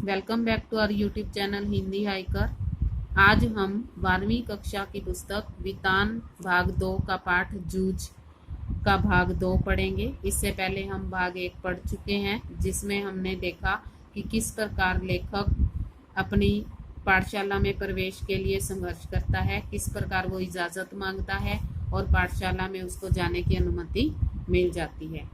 Welcome back to our YouTube channel Hindi hiker. आज हम 12वीं कक्षा की पुस्तक वितान भाग 2 का पाठ जूझ का भाग 2 पढ़ेंगे। इससे पहले हम भाग 1 पढ़ चुके हैं, जिसमें हमने देखा कि किस प्रकार लेखक अपनी पाठशाला में प्रवेश के लिए संघर्ष करता है, किस प्रकार वो इजाज़त मांगता है और पाठशाला में उसको जाने की अनुमति मिल जाती है।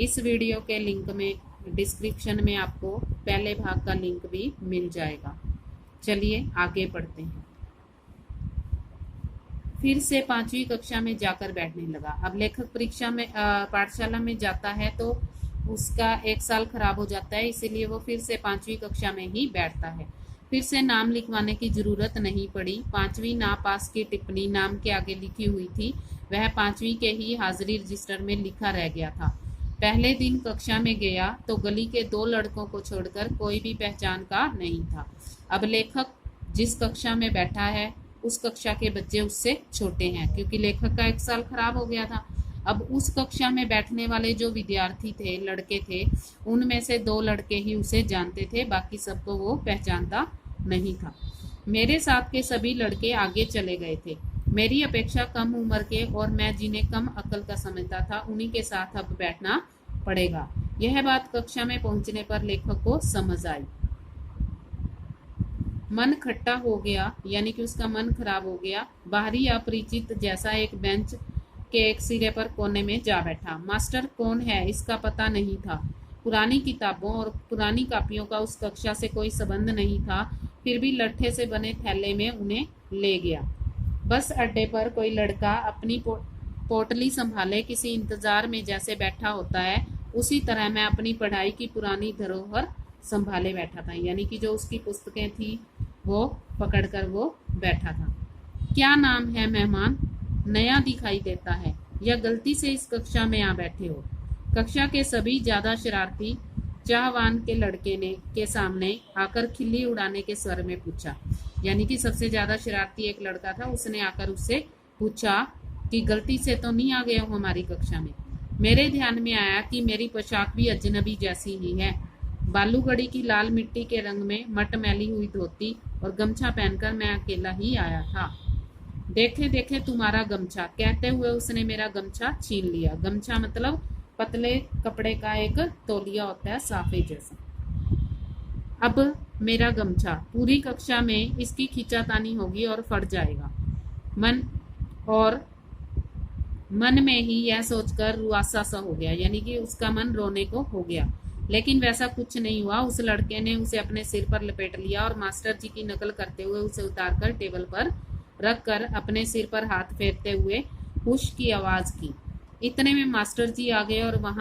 इस वीडियो के लिंक में डिस्क्रिप्शन में आपको पहले भाग का लिंक भी मिल जाएगा। चलिए आगे पढ़ते हैं। फिर से 5वीं कक्षा में जाकर बैठने लगा। अब लेखक परीक्षा में पाठशाला में जाता है तो उसका 1 साल खराब हो जाता है, इसीलिए वो फिर से 5वीं कक्षा में ही बैठता है। फिर से नाम लिखवाने की जरूरत नहीं पड़ी। 5वीं नापास की टिप्पणी नाम के आगे लिखी हुई थी, वह 5वीं के ही हाजिरी रजिस्टर में लिखा रह गया था। पहले दिन कक्षा में गया तो गली के 2 लड़कों को छोड़कर कोई भी पहचान का नहीं था। अब लेखक जिस कक्षा में बैठा है उस कक्षा के बच्चे उससे छोटे हैं, क्योंकि लेखक का 1 साल खराब हो गया था। अब उस कक्षा में बैठने वाले जो विद्यार्थी थे, लड़के थे, उनमें से 2 लड़के ही उसे जानते थे, बाकी सबको वो पहचानता नहीं था। मेरे साथ के सभी लड़के आगे चले गए थे। मेरी अपेक्षा कम उम्र के और मैं जिन्हें कम अकल का समझता था, उन्हीं के साथ अब बैठना पड़ेगा। यह बात कक्षा में पहुंचने पर लेखक को समझ आई। मन खट्टा हो गया, यानी कि उसका मन खराब हो गया। बाहरी अपरिचित जैसा एक बेंच के एक सिरे पर कोने में जा बैठा। मास्टर कौन है इसका पता नहीं था। पुरानी किताबों और पुरानी कापियों का उस कक्षा से कोई संबंध नहीं था, फिर भी लट्ठे से बने थैले में उन्हें ले गया। बस अड्डे पर कोई लड़का अपनी पोटली संभाले किसी इंतजार में जैसे बैठा होता है, उसी तरह मैं अपनी पढ़ाई की पुरानी धरोहर संभाले बैठा था, यानी कि जो उसकी पुस्तकें थी वो पकड़कर वो बैठा था। क्या नाम है मेहमान? नया दिखाई देता है या गलती से इस कक्षा में आ बैठे हो? कक्षा के सभी ज्यादा शरारती चाहवान के लड़के ने के सामने आकर खिल्ली उड़ाने के स्वर में पूछा, यानी कि सबसे ज्यादा शरारती एक लड़का था, उसने आकर उससे पूछा कि गलती से तो नहीं आ गए हो हमारी कक्षा में? मेरे ध्यान में आया कि मेरी पोशाक भी अजनबी जैसी ही है। बालूगढ़ी की लाल मिट्टी के रंग में मटमैली हुई धोती और गमछा पहनकर मैं अकेला ही आया था। देखे देखे तुम्हारा गमछा, कहते हुए उसने मेरा गमछा छीन लिया। गमछा मतलब पतले कपड़े का एक तौलिया होता है, साफे जैसा। अब मेरा गमछा, पूरी कक्षा में इसकी खींचातानी होगी और फट जाएगा। मन में ही यह सोचकर रुआसा सा हो गया, यानी कि उसका मन रोने को हो गया। लेकिन वैसा कुछ नहीं हुआ। उस लड़के ने उसे अपने सिर पर लपेट लिया और मास्टर जी की नकल करते हुए उसे उतारकर टेबल पर रखकर अपने सिर पर हाथ फेरते हुए हुश की आवाज की। इतने में मास्टर जी आ गए और वह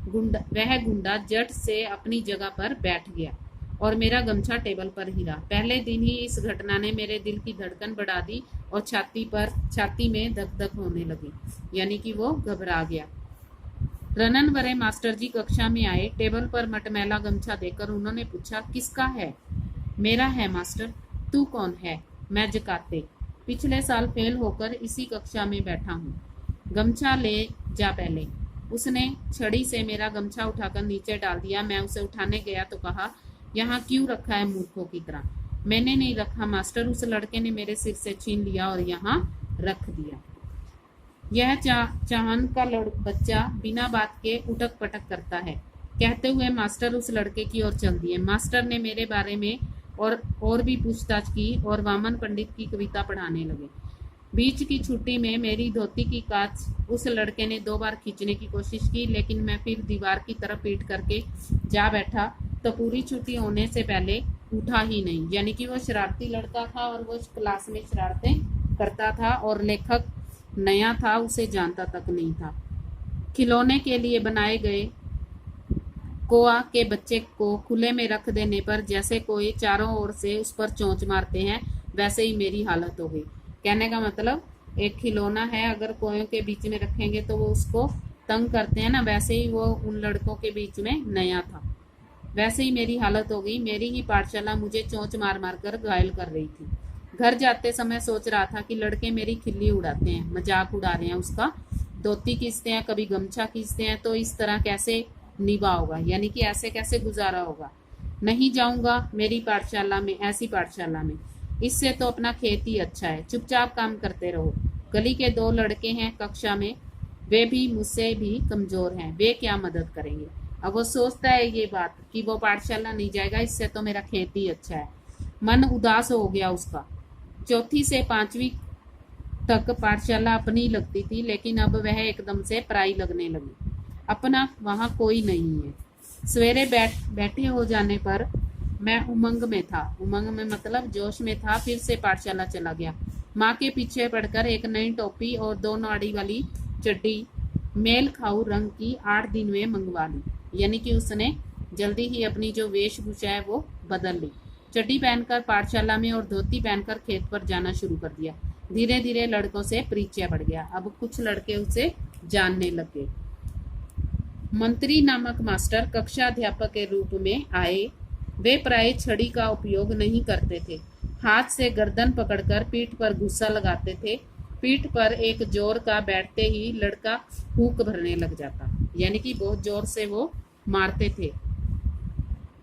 गुंडा जट से अपनी जगह पर बैठ गया और मेरा गमछा टेबल पर हिला। पहले दिन ही इस घटना ने मेरे दिल की धड़कन बढ़ा दी और छाती में धक धक होने लगी, यानी कि वो घबरा गया। रनन वरे मास्टर जी कक्षा में आए। टेबल पर मटमैला गमछा देकर उन्होंने पूछा, किसका है? मेरा है मास्टर। तू कौन है? मैं जकाते, पिछले साल फेल होकर इसी कक्षा में बैठा हूँ। गमछा ले जा पहले। उसने छड़ी से मेरा गमछा उठाकर नीचे डाल दिया। मैं उसे उठाने गया तो कहा, यहाँ क्यों रखा है मूर्खों की तरह? मैंने नहीं रखा मास्टर, उस लड़के ने मेरे सिर से छीन लिया और यहाँ रख दिया। यह चाहन का बच्चा बिना बात के उठक पटक करता है, कहते हुए मास्टर उस लड़के की ओर चल दिए। मास्टर ने मेरे बारे में और भी पूछताछ की और वामन पंडित की कविता पढ़ाने लगे। बीच की छुट्टी में मेरी धोती की कांच उस लड़के ने 2 बार खींचने की कोशिश की, लेकिन मैं फिर दीवार की तरफ पीट करके जा बैठा तो पूरी छुट्टी होने से पहले उठा ही नहीं, यानी कि वो शरारती लड़का था और वो क्लास में शरारतें करता था और लेखक नया था, उसे जानता तक नहीं था। खिलौने के लिए बनाए गए कोआ के बच्चे को खुले में रख देने पर जैसे कोई चारों ओर से उस पर चोंच मारते हैं, वैसे ही मेरी हालत हो गई। कहने का मतलब, एक खिलौना है, अगर कोयों के बीच में रखेंगे तो वो उसको तंग करते हैं ना, वैसे ही वो उन लड़कों के बीच में नया था। वैसे ही मेरी हालत हो गई। मेरी ही पाठशाला मुझे चोंच मार मार कर घायल कर रही थी। घर जाते समय सोच रहा था कि लड़के मेरी खिल्ली उड़ाते हैं, मजाक उड़ा रहे हैं उसका, धोती खींचते हैं, कभी गमछा खींचते हैं, तो इस तरह कैसे निभा होगा, यानी कि ऐसे कैसे गुजारा होगा। नहीं जाऊंगा मेरी पाठशाला में, ऐसी पाठशाला में, इससे तो अपना खेत ही अच्छा है, चुपचाप काम करते रहो। गली के 2 लड़के हैं कक्षा में, वे भी मुझसे भी कमजोर हैं, वे क्या मदद करेंगे। अब वो सोचता है ये बात कि वो पाठशाला नहीं जाएगा, इससे तो मेरा खेत ही अच्छा है। मन उदास हो गया उसका। चौथी से 5वीं तक पाठशाला अपनी लगती थी, लेकिन अब वह एकदम से पराई लगने लगी। अपना वहाँ कोई नहीं है। सवेरे बैठे हो जाने पर मैं उमंग में था, उमंग में मतलब जोश में था, फिर से पाठशाला चला गया। माँ के पीछे पड़कर एक नई टोपी और 2 नाड़ी वाली चड्डी मेल खाऊ रंग की 8 दिन में मंगवा ली, यानी कि उसने जल्दी ही अपनी जो वेशभूषा है वो बदल ली। चड्डी पहनकर पाठशाला में और धोती पहनकर खेत पर जाना शुरू कर दिया। धीरे धीरे लड़कों से परिचय बढ़ गया। अब कुछ लड़के उसे जानने लगे। मंत्री नामक मास्टर कक्षा अध्यापक के रूप में आए। वे प्राय छड़ी का उपयोग नहीं करते थे। हाथ से गर्दन पकड़कर पीठ पर गुस्सा लगाते थे। पीठ पर एक जोर का बैठते ही लड़का फूंक भरने लग जाता, यानी कि बहुत जोर से वो मारते थे।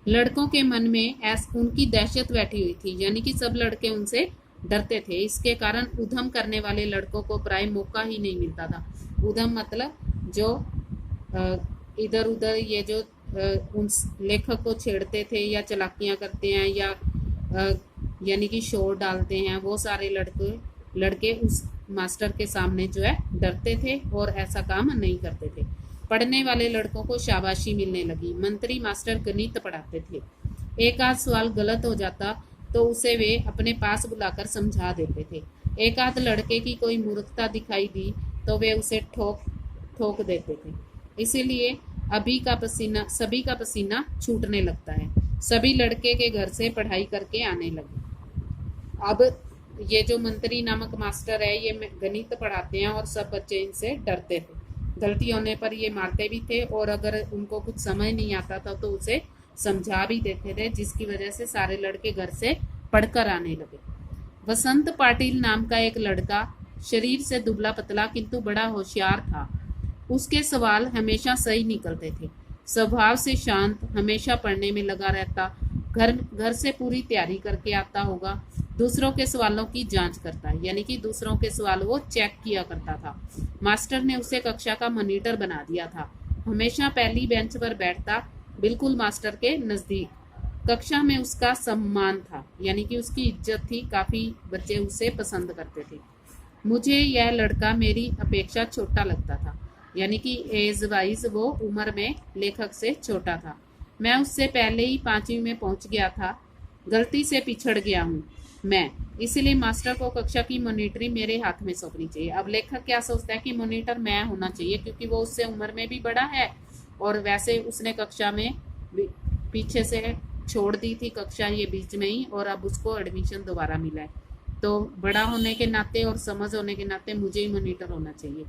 लड़कों के मन में उनकी दहशत बैठी हुई थी, यानी कि सब लड़के उनसे डरते थे। इसके कारण उधम करने वाले लड़कों को प्राय मौका ही नहीं मिलता था। उधम मतलब जो इधर उधर ये जो उन लेखक को छेड़ते थे या चालाकियां करते हैं या यानी कि शोर डालते हैं, वो सारे लड़के उस मास्टर के सामने जो है डरते थे और ऐसा काम नहीं करते थे। पढ़ने वाले लड़कों को शाबाशी मिलने लगी। मंत्री मास्टर गणित पढ़ाते थे। एक आध सवाल गलत हो जाता तो उसे वे अपने पास बुलाकर समझा देते थे। एक आध लड़के की कोई मूर्खता दिखाई दी तो वे उसे ठोक देते थे। इसीलिए सभी का पसीना छूटने लगता है। सभी लड़के के घर से पढ़ाई करके आने लगे। अब ये जो मंत्री नामक मास्टर है, ये गणित पढ़ाते हैं और सब बच्चे इनसे डरते थे। गलती होने पर ये मारते भी थे और अगर उनको कुछ समझ नहीं आता था तो उसे समझा भी देते थे, जिसकी वजह से सारे लड़के घर से पढ़कर आने लगे। वसंत पाटिल नाम का एक लड़का शरीर से दुबला पतला किंतु बड़ा होशियार था। उसके सवाल हमेशा सही निकलते थे। स्वभाव से शांत, हमेशा पढ़ने में लगा रहता। घर से पूरी तैयारी करके आता होगा। दूसरों के सवालों की जांच करता, यानी कि दूसरों के सवाल वो चेक किया करता था। मास्टर ने उसे कक्षा का मॉनिटर बना दिया था। हमेशा पहली बेंच पर बैठता, बिल्कुल मास्टर के नजदीक। कक्षा में उसका सम्मान था, यानी कि उसकी इज्जत थी। काफी बच्चे उसे पसंद करते थे। मुझे यह लड़का मेरी अपेक्षा छोटा लगता था, यानी कि एज वाइज वो उम्र में लेखक से छोटा था। मैं उससे पहले ही 5वीं में पहुंच गया था। गलती से पिछड़ गया हूँ मैं, इसलिए मास्टर को कक्षा की मॉनिटरिंग मेरे हाथ में सौंपनी चाहिए। अब लेखक क्या सोचता है कि मॉनिटर मैं होना चाहिए, क्योंकि वो उससे उम्र में भी बड़ा है और वैसे उसने कक्षा में पीछे से छोड़ दी थी कक्षा ये बीच में ही, और अब उसको एडमिशन दोबारा मिला है। तो बड़ा होने के नाते और समझ होने के नाते मुझे ही मॉनिटर होना चाहिए,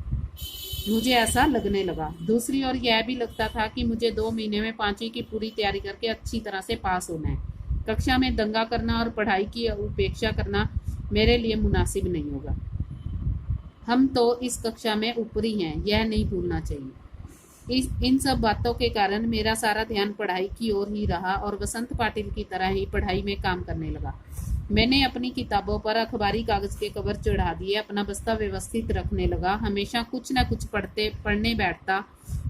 मुझे ऐसा लगने लगा। दूसरी ओर यह भी लगता था कि मुझे 2 महीने में 5वीं की पूरी तैयारी करके अच्छी तरह से पास होना है। कक्षा में दंगा करना और पढ़ाई की उपेक्षा करना मेरे लिए मुनासिब नहीं होगा। हम तो इस कक्षा में ऊपरी हैं, यह नहीं भूलना चाहिए। इन सब बातों के कारण मेरा सारा ध्यान पढ़ाई की ओर ही रहा और वसंत पाटिल की तरह ही पढ़ाई में काम करने लगा। मैंने अपनी किताबों पर अखबारी कागज के कवर चढ़ा दिए, अपना बस्ता व्यवस्थित रखने लगा। हमेशा कुछ न कुछ पढ़ने बैठता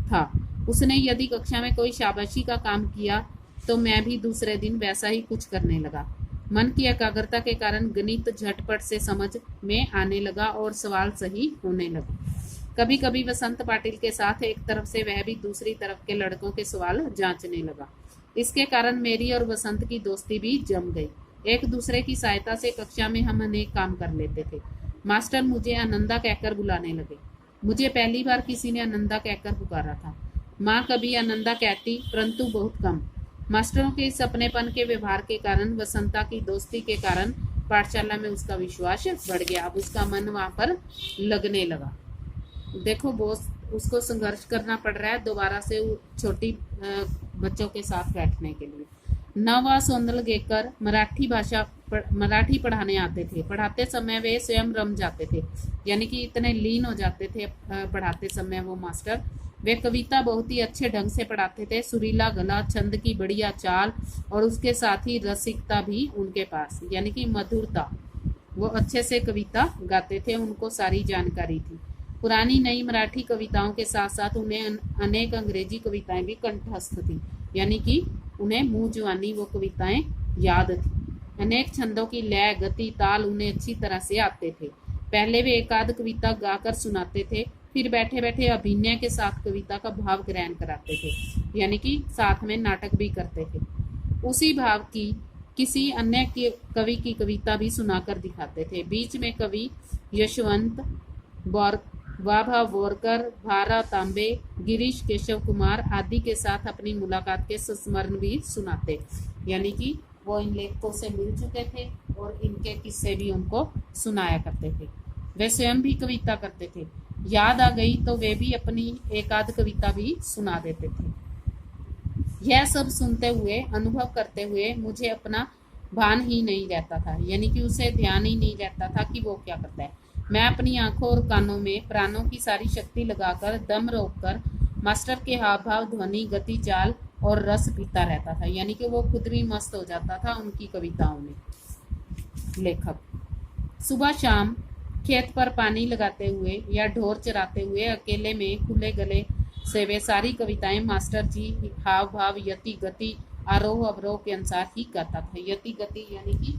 था। उसने यदि कक्षा में कोई शाबाशी का काम किया तो मैं भी दूसरे दिन वैसा ही कुछ करने लगा। मन की एकाग्रता के कारण गणित झटपट से समझ में आने लगा और सवाल सही होने लगे। कभी कभी वसंत पाटिल के साथ एक तरफ से वह भी दूसरी तरफ के लड़कों के सवाल जांचने लगा। इसके कारण मेरी और वसंत की दोस्ती भी जम गई। एक दूसरे की सहायता से कक्षा में हम अनेक काम कर लेते थे। मास्टर मुझे आनंदा कहकर बुलाने लगे। मुझे पहली बार किसी ने आनंदा कहकर पुकारा था। माँ कभी आनंदा कहती, परंतु बहुत कम। मास्टरों के इस अपनेपन के व्यवहार के कारण, वसंता की दोस्ती के कारण पाठशाला में उसका विश्वास बढ़ गया। अब उसका मन वहां पर लगने लगा। देखो उसको संघर्ष करना पड़ रहा है दोबारा से छोटी बच्चों के साथ बैठने के लिए। नवा सोंदलगेकर मराठी पढ़ाने आते थे। पढ़ाते समय वे स्वयं रम जाते थे, यानी कि इतने लीन हो जाते थे पढ़ाते समय वो मास्टर वे कविता बहुत ही अच्छे ढंग से पढ़ाते थे। सुरीला गला, छंद की बढ़िया चाल और उसके साथ ही रसिकता भी उनके पास, यानी कि मधुरता। वो अच्छे से कविता गाते थे, उनको सारी जानकारी थी। पुरानी नई मराठी कविताओं के साथ साथ उन्हें अनेक अंग्रेजी कविताएं भी कंठस्थ थी, यानी कि उन्हें मुंह जुबानी वो कविताएं याद थी। अनेक छंदों की लय, गति, ताल उन्हें अच्छी तरह से आते थे। पहले वे एक आध कविता गाकर सुनाते थे, फिर बैठे बैठे अभिनय के साथ कविता का भाव ग्रहण कराते थे, यानी कि साथ में नाटक भी करते थे। उसी भाव की किसी अन्य कवि की कविता भी सुनाकर दिखाते थे। बीच में कवि यशवंत वाभा बोरकर, भारा तांबे, गिरीश केशव कुमार आदि के साथ अपनी मुलाकात के संस्मरण भी सुनाते, यानी कि वो इन लेखकों से मिल चुके थे और इनके किस्से भी उनको सुनाया करते थे। वे स्वयं भी कविता करते थे। याद आ गई तो वे भी अपनी एक आध कविता भी सुना देते थे। यह सब सुनते हुए, अनुभव करते हुए मुझे अपना भान ही नहीं रहता था, यानी कि उसे ध्यान ही नहीं रहता था कि वो क्या करता है। मैं अपनी आंखों और कानों में प्राणों की सारी शक्ति लगाकर, दम रोककर मास्टर के हाव भाव, ध्वनि, गति, चाल और रस पीता रहता था, यानी कि वो खुद भी मस्त हो जाता था उनकी कविताओं में। लेखक सुबह शाम खेत पर पानी लगाते हुए या ढोर चराते हुए अकेले में खुले गले से वे सारी कविताएं मास्टर जी हाव भाव, यति, गति, आरोह अवरोह के अनुसार ही गाता था। यति गति यानी कि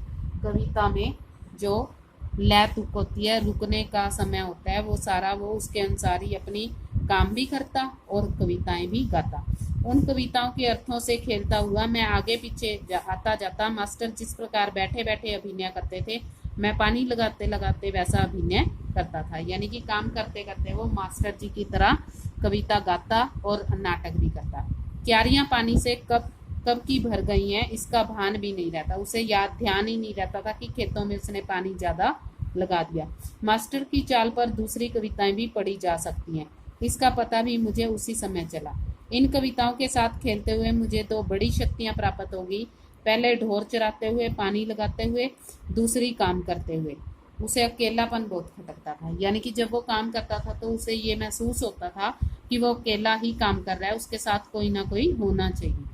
कविता में जो लय तुक होती है, रुकने का समय होता है, वो सारा वो उसके अनुसार ही अपनी काम भी करता और कविताएं भी गाता। उन कविताओं के अर्थों से खेलता हुआ मैं आगे पीछे आता जाता। मास्टर जिस प्रकार बैठे बैठे अभिनय करते थे, मैं पानी लगाते लगाते वैसा अभिनय करता था, यानी कि काम करते करते वो मास्टर जी की तरह कविता गाता और नाटक भी करता। क्यारियां पानी से कब कब की भर गई हैं इसका भान भी नहीं रहता, उसे ध्यान ही नहीं रहता था कि खेतों में उसने पानी ज्यादा लगा दिया। मास्टर की चाल पर दूसरी कविताएं भी पढ़ी जा सकती हैं, इसका पता भी मुझे उसी समय चला। इन कविताओं के साथ खेलते हुए मुझे दो बड़ी शक्तियां प्राप्त होगी। पहले ढोर चराते हुए, पानी लगाते हुए, दूसरी काम करते हुए। उसे अकेलापन बहुत खटकता था, यानी कि जब वो काम करता था तो उसे ये महसूस होता था कि वो अकेला ही काम कर रहा है, उसके साथ कोई ना कोई होना चाहिए।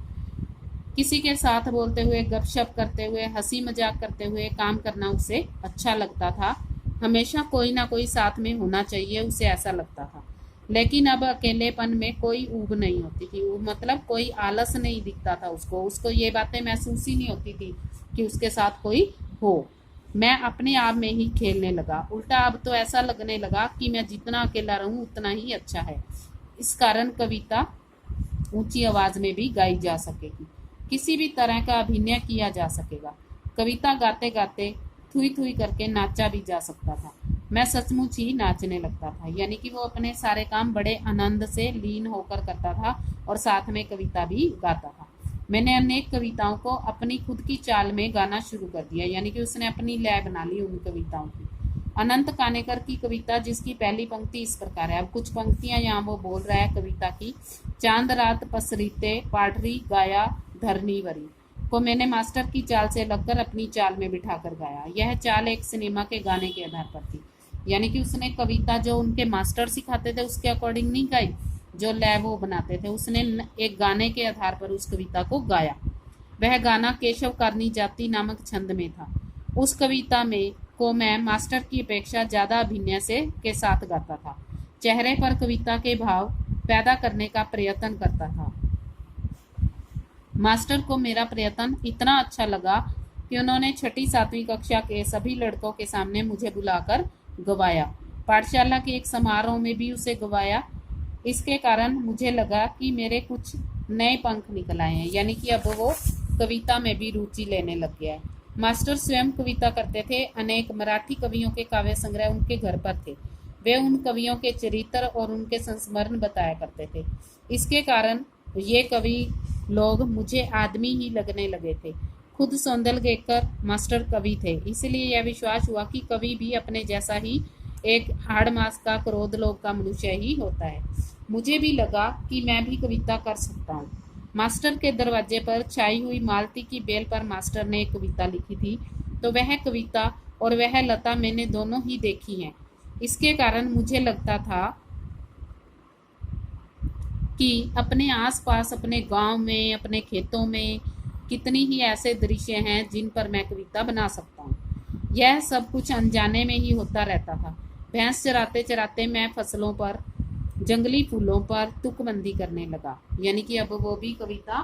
किसी के साथ बोलते हुए, गपशप करते हुए, हंसी मजाक करते हुए काम करना उसे अच्छा लगता था। हमेशा कोई ना कोई साथ में होना चाहिए, उसे ऐसा लगता था। लेकिन अब अकेलेपन में कोई ऊब नहीं होती थी, मतलब कोई आलस नहीं दिखता था उसको ये बातें महसूस ही नहीं होती थी कि उसके साथ कोई हो। मैं अपने आप में ही खेलने लगा। उल्टा अब तो ऐसा लगने लगा कि मैं जितना अकेला रहूं उतना ही अच्छा है। इस कारण कविता ऊंची आवाज में भी गाई जा सकेगी, किसी भी तरह का अभिनय किया जा सकेगा। कविता गाते गाते थुई थुई करके नाचा भी जा सकता था। मैं सचमुच ही नाचने लगता था, यानी कि वो अपने सारे काम बड़े आनंद से लीन होकर करता था और साथ में कविता भी गाता था। मैंने अनेक कविताओं को अपनी खुद की चाल में गाना शुरू कर दिया, यानी कि उसने अपनी लय बना ली उन कविताओं की। अनंत कानेकर की कविता जिसकी पहली पंक्ति इस प्रकार है, अब कुछ पंक्तियां यहाँ वो बोल रहा है कविता की। चांद रात पसरीते पाठरी गाया धरनी वरी को मैंने मास्टर की चाल से लगकर अपनी चाल में बिठाकर गाया। यह चाल एक सिनेमा के गाने के आधार पर थी, यानी कि उसने कविता जो उनके मास्टर सिखाते थे उसके अकॉर्डिंग नहीं गाई, जो लय वो बनाते थे, उसने एक गाने के आधार पर उस कविता को गाया। वह गाना केशव करनी जाति नामक छंद में था। उस कविता में को मैं मास्टर की अपेक्षा ज्यादा अभिनय से के साथ गाता था। चेहरे पर कविता के भाव पैदा करने का प्रयत्न करता था। मास्टर को मेरा प्रयत्न इतना अच्छा लगा कि उन्होंने 6ठी 7वीं कक्षा के सभी लड़कों के सामने मुझे बुलाकर गवाया। पाठशाला के एक समारोह में भी उसे गवाया। इसके कारण मुझे लगा कि मेरे कुछ नए पंख निकल आए हैं, यानी कि अब वो कविता में भी रुचि लेने लग गया है। मास्टर स्वयं कविता करते थे। अनेक मराठी कवियों के काव्य संग्रह उनके घर पर थे। वे उन कवियों के चरित्र और उनके संस्मरण बताया करते थे। इसके कारण ये कवि लोग मुझे आदमी ही लगने लगे थे। खुद सौंदलगेकर मास्टर कवि थे, इसलिए यह विश्वास हुआ कि कवि भी अपने जैसा ही एक हाड़ मास का क्रोध लोग का मनुष्य ही होता है। मुझे भी लगा कि मैं भी कविता कर सकता हूँ। मास्टर के दरवाजे पर छाई हुई मालती की बेल पर मास्टर ने एक कविता लिखी थी, तो वह कविता और वह लता मैंने दोनों ही देखी हैं। इसके कारण मुझे लगता था कि अपने आसपास, अपने गांव में, अपने खेतों में कितनी ही ऐसे दृश्य हैं जिन पर मैं कविता बना सकता हूँ। यह सब कुछ अनजाने में ही होता रहता था। भैंस चराते चराते मैं फसलों पर, जंगली फूलों पर तुकबंदी करने लगा, यानी कि अब वो भी कविता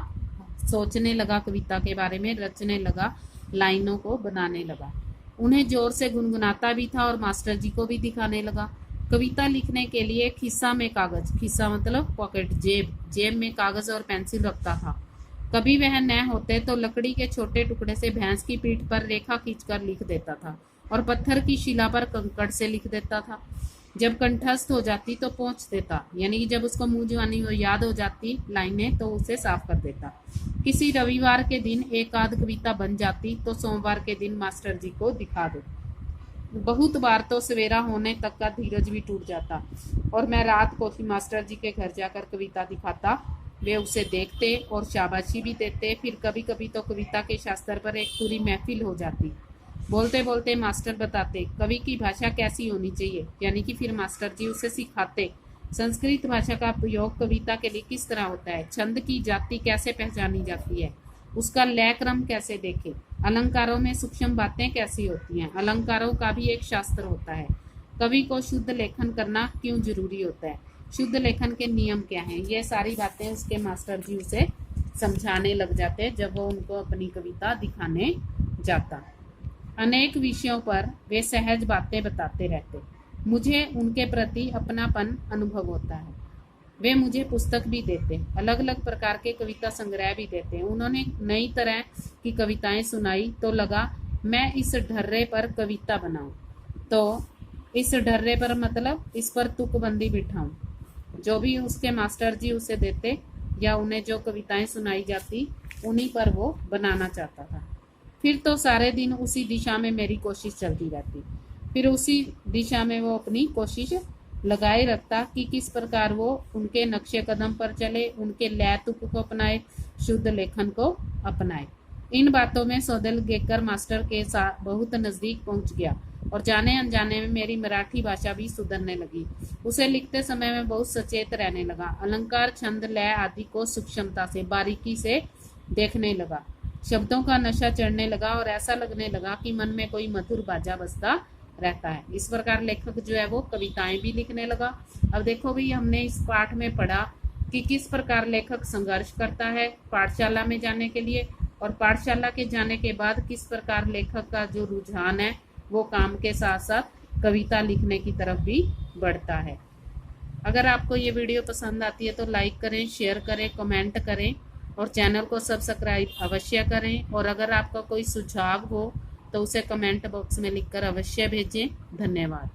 सोचने लगा, कविता के बारे में रचने लगा, लाइनों को बनाने लगा। उन्हें जोर से गुनगुनाता भी था और मास्टर जी को भी दिखाने लगा। कविता लिखने के लिए खिस्सा में कागज, खिस्सा मतलब पॉकेट, जेब में कागज और पेंसिल रखता था। कभी वह न होते तो लकड़ी के छोटे टुकड़े से भैंस की पीठ पर रेखा खींचकर लिख देता था और पत्थर की शिला पर कंकड़ से लिख देता था। जब कंठस्थ हो जाती तो पोंछ देता, यानी कि जब उसको मुंह जुबानी हो याद हो जाती लाइनें तो उसे साफ कर देता। किसी रविवार के दिन एक आध कविता बन जाती तो सोमवार के दिन मास्टर जी को दिखा दे। बहुत बार तो सवेरा होने तक का धीरज भी टूट जाता और मैं रात को ही मास्टर जी के घर जाकर कविता दिखाता। वे उसे देखते और शाबाशी भी देते। फिर कभी कभी तो कविता के शास्त्र पर एक पूरी महफिल हो जाती। बोलते बोलते मास्टर बताते कवि की भाषा कैसी होनी चाहिए, यानी कि फिर मास्टर जी उसे सिखाते संस्कृत भाषा का प्रयोग कविता के लिए किस तरह होता है, छंद की जाति कैसे पहचानी जाती है, उसका लय क्रम कैसे देखे, अलंकारों में सूक्ष्म बातें कैसी होती हैं, अलंकारों का भी एक शास्त्र होता है, कवि को शुद्ध लेखन करना क्यों जरूरी होता है, शुद्ध लेखन के नियम क्या हैं। ये सारी बातें उसके मास्टर जी उसे समझाने लग जाते जब वो उनको अपनी कविता दिखाने जाता। अनेक विषयों पर वे सहज बातें बताते रहते। मुझे उनके प्रति अपनापन अनुभव होता है। वे मुझे पुस्तक भी देते, अलग अलग प्रकार के कविता संग्रह भी देते। उन्होंने नई तरह की कविताएं सुनाई तो लगा मैं इस ढर्रे पर कविता बनाऊं। तो इस ढर्रे पर मतलब इस पर तुकबंदी बिठाऊं। जो भी उसके मास्टर जी उसे देते या उन्हें जो कविताएं सुनाई जाती उन्हीं पर वो बनाना चाहता था। फिर तो सारे दिन उसी दिशा में मेरी कोशिश चलती रहती। फिर उसी दिशा में वो अपनी कोशिश लगाए रखता कि किस प्रकार वो उनके नक्शे कदम पर चले, उनके लय तुक को अपनाए, शुद्ध लेखन को अपनाए। इन बातों में सौदेलगेकर मास्टर के साथ बहुत नजदीक पहुंच गया और जाने अनजाने में मेरी मराठी भाषा भी सुधरने लगी। उसे लिखते समय में बहुत सचेत रहने लगा। अलंकार, छंद, लय आदि को सूक्ष्मता से, बारीकी से देखने लगा। शब्दों का नशा चढ़ने लगा और ऐसा लगने लगा कि मन में कोई मधुर बाजा बजता रहता है। इस प्रकार लेखक जो है वो कविताएं भी लिखने लगा। अब देखो भी हमने इस पाठ में पढ़ा कि किस प्रकार लेखक संघर्ष करता है पाठशाला में जाने के लिए, और पाठशाला के जाने के बाद किस प्रकार लेखक का जो रुझान है वो काम के साथ साथ कविता लिखने की तरफ भी बढ़ता है। अगर आपको ये वीडियो पसंद आती है तो लाइक करें, शेयर करें, कमेंट करें और चैनल को सब्सक्राइब अवश्य करें। और अगर आपका कोई सुझाव हो तो उसे कमेंट बॉक्स में लिखकर अवश्य भेजें। धन्यवाद।